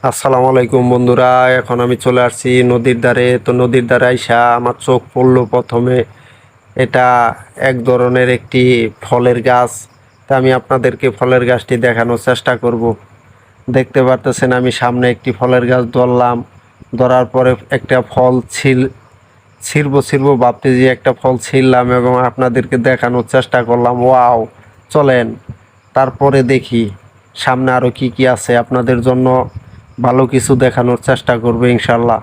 আসসালামু আলাইকুম বন্ধুরা। এখন আমি চলে আসছি নদীর ধারে। তো নদীর ধারে আইসা আমার চোখ পড়লো প্রথমে এটা এক ধরনের একটি ফলের গাছ। তা আমি আপনাদেরকে ফলের গাছটি দেখানোর চেষ্টা করব। দেখতে পারতেছেন আমি সামনে একটি ফলের গাছ ধরলাম। ধরার পরে একটা ফল ছিড়বো ভাবতে যে একটা ফল ছিঁড়লাম এবং আপনাদেরকে দেখানোর চেষ্টা করলাম। ওয়াও! চলেন তারপরে দেখি সামনে আরও কি কি আছে, আপনাদের জন্য ভালো কিছু দেখানোর চেষ্টা করবো ইনশাল্লাহ।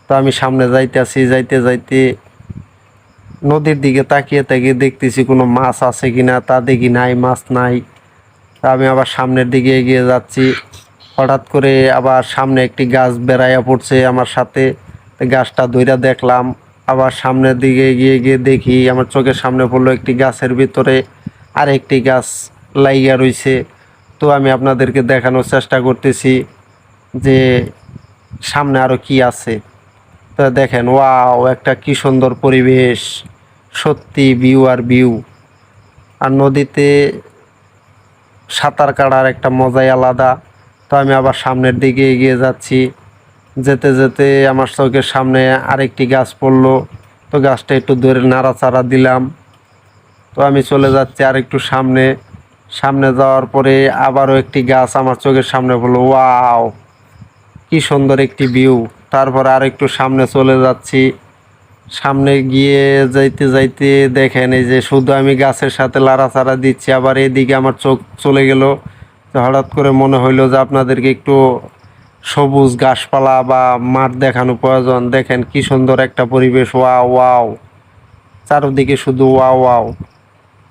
তো আমি সামনে যাইতেছি, যাইতে যাইতে নদীর দিকে তাকিয়ে তাকিয়ে দেখতেছি কোনো মাছ আছে কিনা, তা দেখি নাই, মাছ নাই। তা আমি আবার সামনের দিকে এগিয়ে যাচ্ছি, হঠাৎ করে আবার সামনে একটি গাছ বেড়াইয়া পড়ছে আমার সাথে। তো গাছটা ধইরা দেখলাম, আবার সামনের দিকে এগিয়ে গিয়ে দেখি আমার চোখের সামনে পড়লো একটি গাছের ভিতরে আর একটি গাছ লাইগা রইছে। তো আমি আপনাদেরকে দেখানোর চেষ্টা করতেছি যে সামনে আরও কি আছে। তো দেখেন, ওয়াও! একটা কি সুন্দর পরিবেশ, সত্যি ভিউ আর ভিউ। আর নদীতে সাঁতার কাটার একটা মজাই আলাদা। তো আমি আবার সামনের দিকে এগিয়ে যাচ্ছি, যেতে যেতে আমার চোখের সামনে আরেকটি গাছ পড়লো। তো গাছটা একটু ধরে নাড়াচাড়া দিলাম। তো আমি চলে যাচ্ছি আর একটু সামনে। সামনে যাওয়ার পরে আবারও একটি গাছ আমার চোখের সামনে পড়লো। ওয়াও! কি সুন্দর একটি ভিউ। তারপর আর একটু সামনে চলে যাচ্ছি। সামনে গিয়ে যাইতে যাইতে দেখেন এই যে শুধু আমি গাছের সাথে লাড়াচাড়া দিচ্ছি, আবার এদিকে আমার চোখ চলে গেল। তো হঠাৎ করে মনে হইলো যে আপনাদেরকে একটু সবুজ গাছপালা বা মাঠ দেখানো প্রয়োজন। দেখেন কি সুন্দর একটা পরিবেশ। Wow wow! চারদিকে শুধু ওয়াও ওয়াও!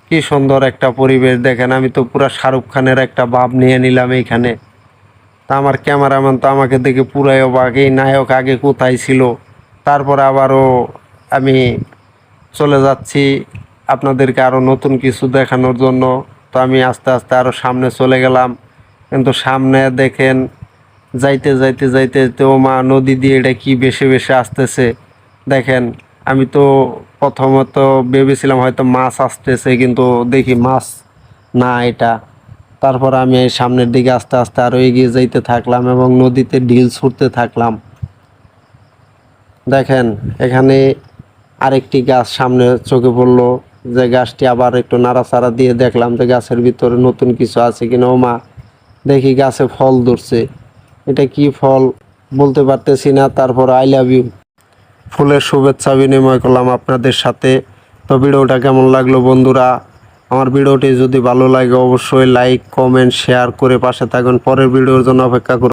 কি সুন্দর একটা পরিবেশ। দেখেন আমি তো পুরা শাহরুখ খানের একটা ভাব নিয়ে নিলাম এইখানে। তা আমার ক্যামেরাম্যান তো আমাকে দেখে পুরাই অবাক, এই নায়ক আগে কোথায় ছিল। তারপর আবারও আমি চলে যাচ্ছি আপনাদেরকে আরও নতুন কিছু দেখানোর জন্য। তো আমি আস্তে আস্তে আরও সামনে চলে গেলাম, কিন্তু সামনে দেখেন যাইতে যাইতে যাইতে তো মা, নদী দিয়ে এটা কি বেশি বেশি আসতেছে। দেখেন আমি তো প্রথমত ভেবেছিলাম হয়তো মাছ আসতেছে, কিন্তু দেখি মাছ না এটা। তারপর আমি এই সামনের দিকে আস্তে আস্তে আরও এগিয়ে যাইতে থাকলাম এবং নদীতে ঢিল ছুটতে থাকলাম। দেখেন এখানে আরেকটি গাছ সামনে চোখে পড়লো, যে গাছটি আবার একটু নাড়াচাড়া দিয়ে দেখলাম যে গাছের ভিতরে নতুন কিছু আছে কিনা। ও মা, দেখি গাছে ফল ধরছে। এটা কি ফল বলতে পারতেছি না। তারপর আই লাভ ইউ ফুলের শুভেচ্ছা বিনিময় করলাম আপনাদের সাথে। তো ভিডিওটা কেমন লাগলো বন্ধুরা? আমার ভিডিওটি যদি ভালো লাগে অবশ্যই লাইক, কমেন্ট, শেয়ার করে পাশে থাকুন। পরের ভিডিওর জন্য অপেক্ষা করুন।